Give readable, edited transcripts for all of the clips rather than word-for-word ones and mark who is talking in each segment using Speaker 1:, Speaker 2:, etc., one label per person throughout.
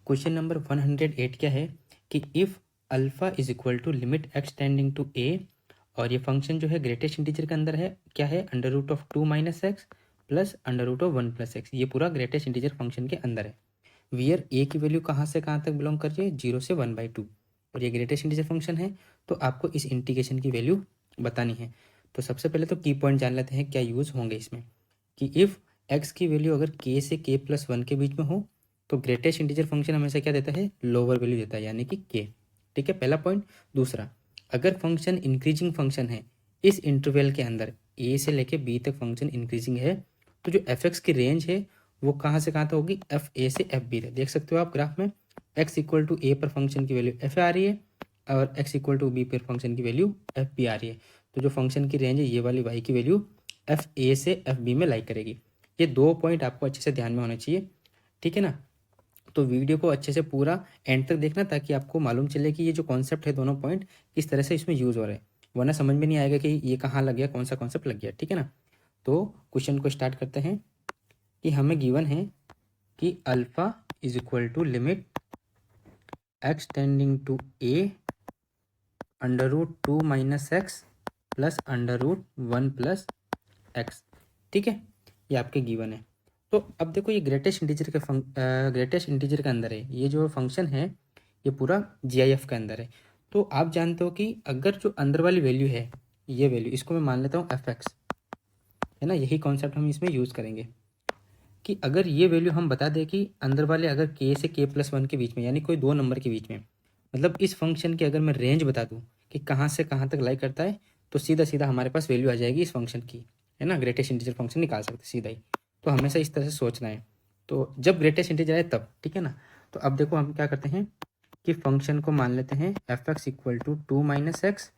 Speaker 1: Question number 108 क्या है कि if alpha is equal to limit x tending to a, और ये फंक्शन जो है ग्रेटेस्ट इंटीजर के अंदर है, क्या है, under root of 2 minus x plus under root of 1 plus x, ये पूरा ग्रेटेस्ट इंटीजर फंक्शन के अंदर है। वियर ए की वैल्यू कहाँ से कहाँ तक बिलोंग कर रही है, 0 से 1/2, और ये ग्रेटेस्ट इंटीजर फंक्शन है, तो आपको इस इंटीग्रेशन की वैल्यू बतानी है। तो सबसे पहले तो की पॉइंट जान लेते हैं क्या यूज़ होंगे इसमें, कि इफ़ एक्स की वैल्यू अगर के से के प्लस 1 के बीच में हो तो ग्रेटेस्ट इंटीजर फंक्शन हमेशा क्या देता है, लोअर वैल्यू देता है, यानी कि के। ठीक है, पहला पॉइंट। दूसरा, अगर फंक्शन इंक्रीजिंग फंक्शन है, इस इंटरवल के अंदर ए से लेके बी तक फंक्शन इंक्रीजिंग है, तो जो एफ एक्स की रेंज है वो कहाँ से कहाँ तक होगी, एफ ए से एफ बी तक। देख सकते हो आप ग्राफ में, एक्स इक्वल टू ए पर फंक्शन की वैल्यू एफ आ रही है और एक्स इक्वल टू बी पर फंक्शन की वैल्यू एफ बी आ रही है। तो जो फंक्शन की रेंज है ये वाली वाई की वैल्यू एफ ए से एफ बी में लाइक करेगी। ये दो पॉइंट आपको अच्छे से ध्यान में होने चाहिए, ठीक है ना। तो वीडियो को अच्छे से पूरा एंड तक देखना ताकि आपको मालूम चले कि ये जो कॉन्सेप्ट है दोनों पॉइंट किस तरह से इसमें यूज़ हो रहे हैं, वरना समझ में नहीं आएगा कि ये कहाँ लग गया, कौन सा कॉन्सेप्ट लग गया, ठीक है ना। तो क्वेश्चन को स्टार्ट करते हैं कि हमें गिवन है कि alpha is equal to limit x tending to a under root 2 minus x plus under root 1 plus x. ठीक है, ये आपके गिवन है। तो अब देखो ये ग्रेटेस्ट इंटीजर के अंदर है, ये जो फंक्शन है ये पूरा जीआईएफ के अंदर है। तो आप जानते हो कि अगर जो अंदर वाली वैल्यू है, ये वैल्यू, इसको मैं मान लेता हूँ एफ एक्स, है ना, यही कॉन्सेप्ट हम इसमें यूज़ करेंगे कि अगर ये वैल्यू हम बता दें कि अंदर वाले अगर के से के प्लस 1 के बीच में, यानी कोई दो नंबर के बीच में, मतलब इस फंक्शन की अगर मैं रेंज बता दूँ कि कहाँ से कहाँ तक लाई करता है, तो सीधा सीधा हमारे पास वैल्यू आ जाएगी इस फंक्शन की, है ना। ग्रेटेस्ट इंटीजर फंक्शन निकाल सकते सीधा ही। तो हमेशा इस तरह से सोचना है, तो जब ग्रेटेस्ट इंटीजर आए तब, ठीक है ना। तो अब देखो हम क्या करते हैं कि फंक्शन को मान लेते हैं f x equal to 2 minus x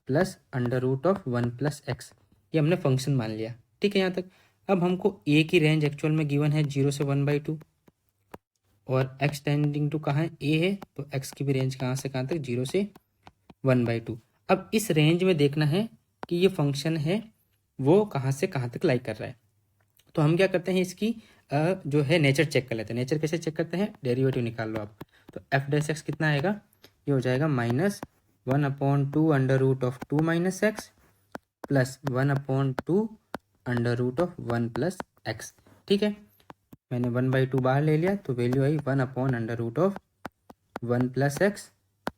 Speaker 1: plus under root of 1 plus x, ये हमने फंक्शन मान लिया, ठीक है यहाँ तक। अब हमको ए की रेंज एक्चुअल में गिवन है 0 से 1/2, और एक्स टेंडिंग टू कहाँ है, ए है, तो एक्स की भी रेंज कहाँ से कहाँ तक, 0 से 1/2। अब इस रेंज में देखना है कि ये फंक्शन है वो कहाँ से कहाँ तक लाइक कर रहा है। तो हम क्या करते हैं, इसकी जो है नेचर चेक कर लेते हैं। नेचर कैसे चेक करते हैं, डेरिवेटिव निकाल लो आप। तो एफ डैश एक्स कितना आएगा, ये हो जाएगा -1/2 under root of 2 minus x plus 1/2 under root of 1 plus x. ठीक है, मैंने 1/2 बाहर ले लिया तो वैल्यू आई 1 under root of 1 plus x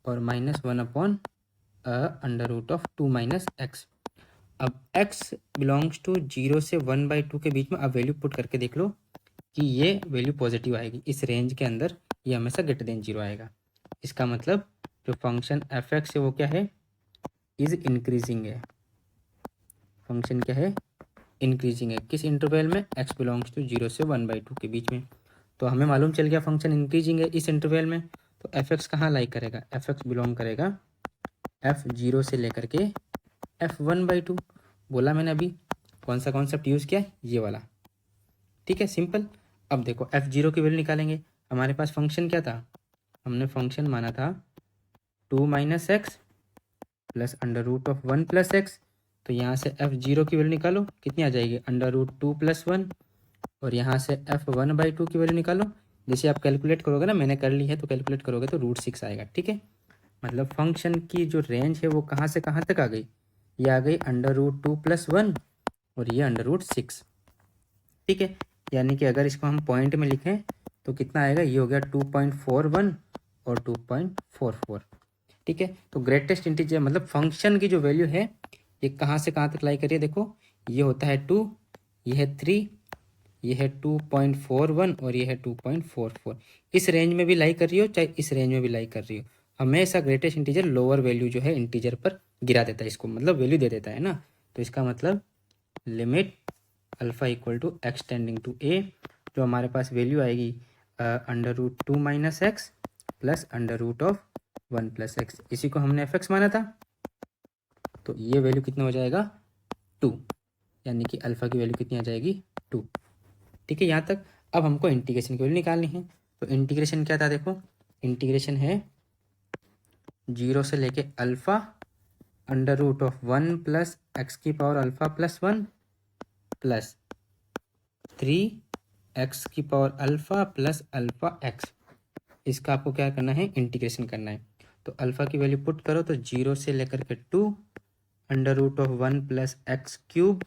Speaker 1: और -1 under root of 2 minus x. अब x बिलोंग्स टू 0 से 1/2 के बीच में अब वैल्यू पुट करके देख लो कि ये वैल्यू पॉजिटिव आएगी। इस रेंज के अंदर ये हमेशा ग्रेटर देन 0 आएगा। इसका मतलब जो फंक्शन एफ एक्स है वो क्या है, इज इंक्रीजिंग है। फंक्शन क्या है, इंक्रीजिंग है। किस इंटरवल में, x बिलोंग्स टू 0 से 1/2 के बीच में। तो हमें मालूम चल गया फंक्शन इंक्रीजिंग है इस इंटरवल में। तो एफ एक्स कहाँ लाइक करेगा, एफ एक्स बिलोंग करेगा f0 से लेकर के f1/2। बोला मैंने अभी कौन सा कॉन्सेप्ट यूज़ किया, ये वाला, ठीक है, सिंपल। अब देखो f0 की वैल्यू निकालेंगे। हमारे पास फंक्शन क्या था, हमने फंक्शन माना था 2 minus x plus under root of 1 plus x. तो यहाँ से f0 की वैल्यू निकालो, कितनी आ जाएगी, अंडर रूट 2 प्लस 1, और यहाँ से f1/2 की वैल्यू निकालो। जैसे आप कैलकुलेट करोगे ना, मैंने कर ली है तो कैलकुलेट करोगे तो √6 आएगा, ठीक है। मतलब फंक्शन की जो रेंज है वो कहाँ से कहाँ तक आ गई, ये आ गई अंडर रूट 2 प्लस 1 और ये अंडर रूट 6, ठीक है। यानी कि अगर इसको हम पॉइंट में लिखें तो कितना आएगा, ये हो गया 2.41 और 2.44, ठीक है। तो ग्रेटेस्ट इंटीजर मतलब फंक्शन की जो वैल्यू है ये कहाँ से कहाँ तक लाई करिए, देखो ये होता है 2, ये है 3, ये है 2.41 और ये है 2.44। इस रेंज में भी लाई कर रही हो चाहे इस रेंज में भी लाई कर रही हो, हमेशा ग्रेटेस्ट इंटीजर लोअर वैल्यू जो है इंटीजर पर गिरा देता है, इसको मतलब वैल्यू दे देता है ना। तो इसका मतलब limit alpha equal to x tending to a, जो हमारे पास वैल्यू आएगी under root 2 minus x plus under root of 1 plus x, इसी को हमने एफ एक्स माना था। तो ये वैल्यू कितना हो जाएगा, 2, यानी कि अल्फा की वैल्यू कितनी आ जाएगी, 2, ठीक है यहाँ तक। अब हमको इंटीग्रेशन की वैल्यू निकालनी है। तो इंटीग्रेशन क्या था, देखो इंटीग्रेशन है 0 से लेके alpha under root of 1 plus x की power alpha plus 1 plus 3 x की power alpha plus alpha x. इसका आपको क्या करना है, इंटीग्रेशन करना है। तो अल्फ़ा की वैल्यू पुट करो तो 0 से लेकर के 2 under root of 1 plus x cube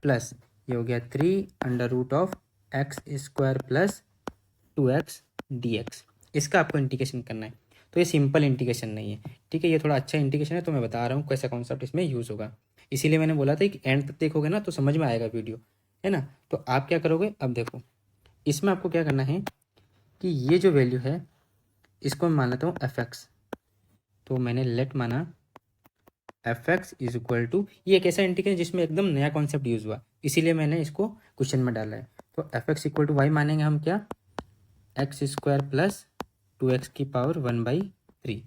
Speaker 1: plus ये हो गया 3 under root of x square plus 2x dx। इसका आपको इंटीग्रेशन करना है। तो ये सिंपल इंटीग्रेशन नहीं है, ठीक है, ये थोड़ा अच्छा इंटीग्रेशन है, तो मैं बता रहा हूँ कैसा कॉन्सेप्ट इसमें यूज़ होगा। इसीलिए मैंने बोला था कि एंड तक देखोगे ना तो समझ में आएगा वीडियो, है ना। तो आप क्या करोगे, अब देखो इसमें आपको क्या करना है कि ये जो वैल्यू है इसको मैं मान लेता हूँ एफ एक्स। तो मैंने लेट माना f x is equal to, ये एक ऐसा इंटीग्रेशन जिसमें एकदम नया कॉन्सेप्ट यूज़ हुआ, इसीलिए मैंने इसको क्वेश्चन में डाला है। तो f x equal to y मानेंगे हम क्या, एक्स स्क्वायर प्लस 2x की पावर 1/3,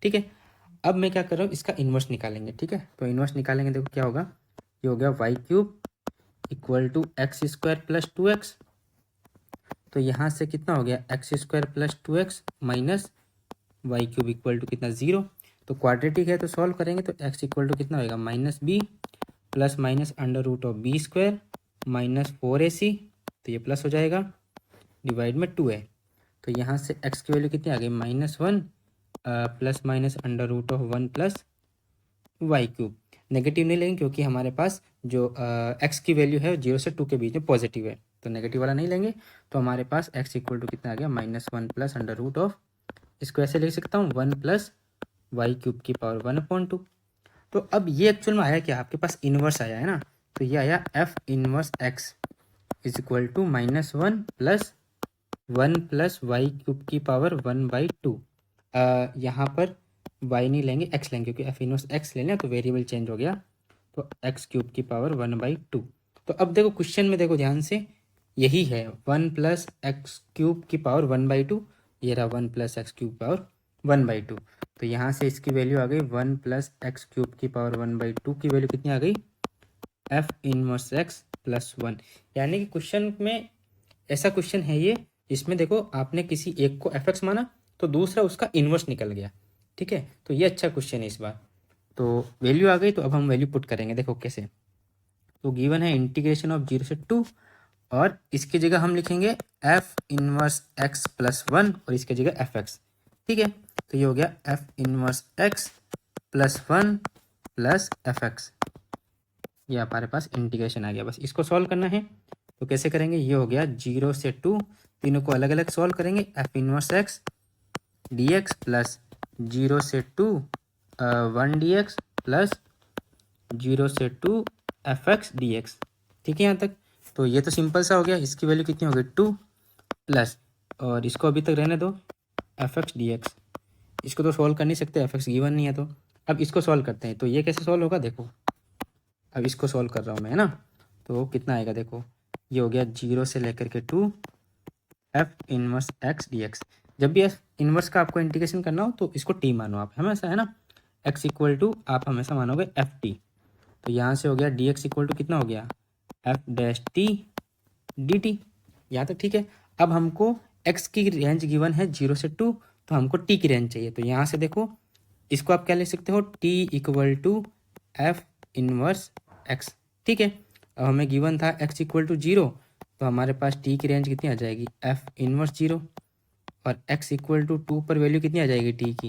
Speaker 1: ठीक है। अब मैं क्या कर रहा हूँ, इसका इन्वर्स निकालेंगे, ठीक है। तो इन्वर्स निकालेंगे, देखो क्या होगा, ये हो गया y cube equal to x square plus 2x। तो यहाँ से कितना हो गया, x square plus 2x minus y cube equal to कितना, 0। तो क्वाड्रेटिक है तो सॉल्व करेंगे तो x इक्वल टू कितना होगा, -b plus minus under root of b square minus 4ac, तो ये प्लस हो जाएगा, डिवाइड में 2 है। तो यहाँ से x की वैल्यू कितनी आ गई, -1 plus minus under root of 1 plus y cube. Negative नहीं लेंगे क्योंकि हमारे पास जो x की वैल्यू है 0 से 2 के बीच में पॉजिटिव है, तो नेगेटिव वाला नहीं लेंगे। तो हमारे पास x इक्वल टू कितना आ गया, -1 प्लस अंडर रूट ऑफ, इसको ऐसे लिख सकता हूँ 1 प्लस वाई क्यूब की पावर 1/2। तो अब ये एक्चुअल में आया क्या, आपके पास इन्वर्स आया है ना, तो ये आया f inverse x is equal to -1 plus 1 plus y cube की पावर 1/2। यहाँ पर y नहीं लेंगे, x लेंगे, क्योंकि एफ इनवर्स x ले लें तो वेरिएबल चेंज हो गया, तो x क्यूब की पावर 1/2। तो अब देखो क्वेश्चन में देखो ध्यान से, यही है 1 प्लस एक्स क्यूब की पावर 1/2, ये रहा 1 प्लस एक्स क्यूब पावर 1/2। तो यहाँ से इसकी वैल्यू आ गई 1 प्लस एक्स क्यूब की पावर 1/2 की वैल्यू कितनी आ गई, एफ इनवर्स x प्लस 1। यानी कि क्वेश्चन में ऐसा क्वेश्चन है ये, इसमें देखो आपने किसी एक को एफ एक्स माना तो दूसरा उसका इन्वर्स निकल गया, ठीक है। तो ये अच्छा क्वेश्चन है इस बार। तो वैल्यू आ गई, तो अब हम वैल्यू पुट करेंगे, देखो कैसे। तो गिवन है इंटीग्रेशन ऑफ 0 से 2, और इसकी जगह हम लिखेंगे एफ इनवर्स x प्लस 1 और इसकी जगह एफ एक्स, ठीक है। तो ये हो गया F inverse x plus 1 plus F x, ये हमारे पास इंटीग्रेशन आ गया। बस इसको सॉल्व करना है, तो कैसे करेंगे, ये हो गया 0 से 2, तीनों को अलग अलग सॉल्व करेंगे, F inverse x dx plus 0 से 2 1 dx प्लस 0 से 2 एफ एक्स डी एक्स, ठीक है यहाँ तक। तो ये तो सिंपल सा हो गया, इसकी वैल्यू कितनी हो गई 2 प्लस, और इसको अभी तक रहने दो, एफ एक्स डी एक्स। इसको तो सॉल्व कर नहीं सकते, एफ एक्स गिवन नहीं है, तो अब इसको सॉल्व करते हैं। तो ये कैसे सॉल्व होगा, देखो अब इसको सॉल्व कर रहा हूँ मैं, है ना। तो कितना आएगा, देखो ये हो गया 0 से लेकर के 2 F inverse x D x. जब भी एफ इनवर्स का आपको इंटीग्रेशन करना हो तो इसको टी मानो आप हमेशा, है ना। एक्स इक्वल टू आप हमेशा मानोगे एफ टी। तो यहाँ से हो गया डी एक्स इक्वल टू कितना हो गया, F dash T D T, यहाँ तक ठीक है। अब हमको एक्स की रेंज गिवन है 0 से 2, तो हमको टी की रेंज चाहिए। तो यहाँ से देखो इसको आप क्या ले सकते हो, t equal to f inverse x, ठीक है। अब हमें गिवन था एक्स इक्वल टू 0, तो हमारे पास टी की रेंज कितनी आ जाएगी, एफ इनवर्स 0, और एक्स इक्वल टू 2 पर वैल्यू कितनी आ जाएगी टी की,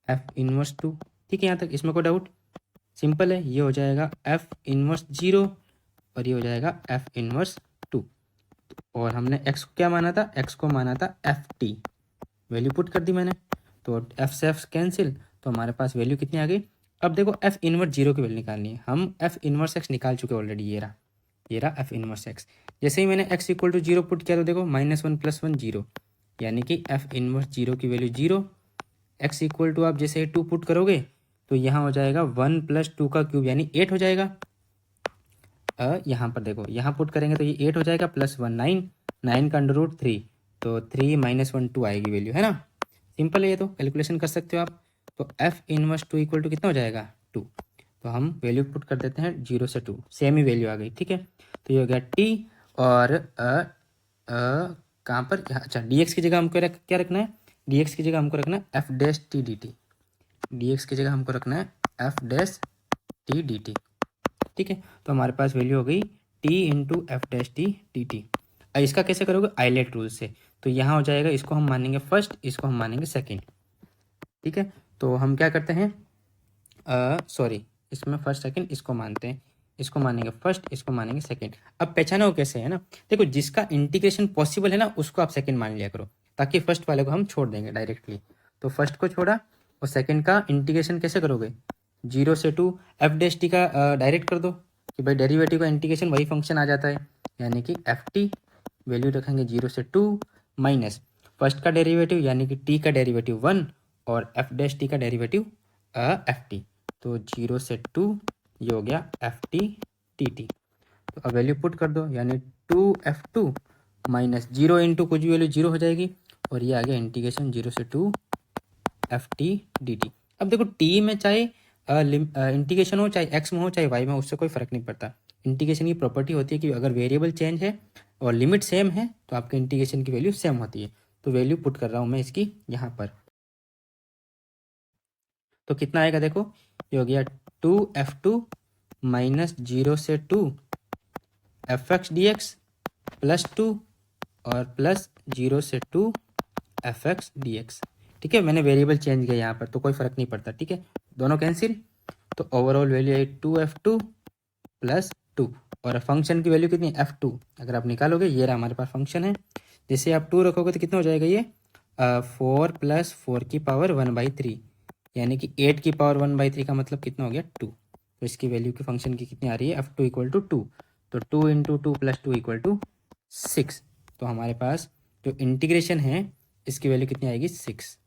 Speaker 1: एफ इनवर्स 2, ठीक है। यहाँ तक इसमें कोई डाउट, सिंपल है, ये हो जाएगा एफ इनवर्स 0 और ये हो जाएगा एफ इनवर्स 2। और हमने एक्स को क्या माना था, एक्स को माना था एफ टी, वैल्यू पुट कर दी मैंने, तो एफ से एफ कैंसिल, तो हमारे पास वैल्यू कितनी आ गई। अब देखो एफ इनवर्स 0 की वैल्यू निकालनी है, हम एफ इनवर्स एक्स निकाल चुके ऑलरेडी, ये रहा एफ इनवर्स एक्स। जैसे ही मैंने एक्स इक्वल टू 0 पुट किया तो देखो -1 + 1 0, यानी कि एफ इनवर्स 0 की वैल्यू 0। एक्स इक्वल टू आप जैसे 2 पुट करोगे तो यहाँ हो जाएगा 1 + 2 का क्यूब यानी 8 हो जाएगा। यहाँ पर देखो यहाँ पुट करेंगे तो ये 8 हो जाएगा, +1 9, 9 का √3, तो 3 - 1 2 आएगी वैल्यू, है ना। सिंपल है, ये तो कैलकुलेशन कर सकते हो आप। तो एफ इनवर्स 2 इक्वल टू कितना हो जाएगा 2, तो हम वैल्यू पुट कर देते हैं 0 से 2, सेम ही वैल्यू आ गई, ठीक है। तो ये हो गया टी, और कहाँ पर, अच्छा डी एक्स की जगह हमको क्या रखना है, डी एक्स की जगह हमको रखना है F dash T D T, D x की जगह हमको रखना है F dash T D T, ठीक है। तो हमारे पास वैल्यू हो गई T into F dash T D T. इसका कैसे करोगे, आइलेट रूल से। तो यहाँ हो जाएगा, इसको हम मानेंगे फर्स्ट, इसको हम मानेंगे सेकेंड। ठीक है, तो हम क्या करते हैं, सॉरी, इसमें फर्स्ट सेकेंड इसको मानते हैं, इसको मानेंगे फर्स्ट, इसको मानेंगे सेकेंड। अब पहचाना हो कैसे है ना, देखो जिसका इंटीग्रेशन पॉसिबल है ना उसको आप सेकेंड मान लिया करो, ताकि फर्स्ट वाले को हम छोड़ देंगे डायरेक्टली। तो फर्स्ट को छोड़ा और सेकेंड का इंटीग्रेशन कैसे करोगे, 0 से 2 एफ डैश टी का डायरेक्ट कर दो कि भाई डेरिवेटिव का इंटीग्रेशन वही फंक्शन आ जाता है, यानी कि एफ टी वैल्यू रखेंगे 0 से 2 माइनस फर्स्ट का डेरिवेटिव यानी कि टी का डेरिवेटिव 1 और एफ डैश टी का डेरिवेटिव एफ टी। तो 0 से 2 ये हो गया एफ टी टी टी। तो अब वैल्यू पुट कर दो, यानी 2f2 माइनस 0 इंटू कुछ भी वैल्यू 0 हो जाएगी और ये आ गया इंटीग्रेशन 0 से 2 एफ टी डी टी। अब देखो टी में चाहे इंटीग्रेशन हो, चाहे एक्स में हो, चाहे वाई में हो, उससे कोई फर्क नहीं पड़ता। इंटीग्रेशन की प्रॉपर्टी होती है कि अगर वेरिएबल चेंज है और लिमिट सेम है तो आपके इंटीग्रेशन की वैल्यू सेम होती है। तो वैल्यू पुट कर रहा हूँ मैं इसकी यहाँ पर, तो कितना आएगा देखो, ये हो गया 2f2 माइनस 0 से 2 F x D x plus 2 और प्लस 0 से 2 एफ एक्स डी एक्स। ठीक है, मैंने वेरिएबल चेंज किया यहाँ पर तो कोई फर्क नहीं पड़ता। ठीक है, दोनों कैंसिल, तो ओवरऑल वैल्यू है 2f2 प्लस 2 और फंक्शन की वैल्यू कितनी, f2 अगर आप निकालोगे, ये रहा हमारे पास फंक्शन है, जैसे आप 2 रखोगे तो कितना हो जाएगा ये 4 प्लस 4 की पावर 1/3, यानी कि 8 की पावर 1/3 का मतलब कितना हो गया 2। तो इसकी वैल्यू की फंक्शन की कितनी आ रही है, f2 इक्वल टू 2, तो 2 इंटू 2 प्लस 2 इक्वल टू 6। तो हमारे पास जो इंटीग्रेशन है इसकी वैल्यू कितनी आएगी 6।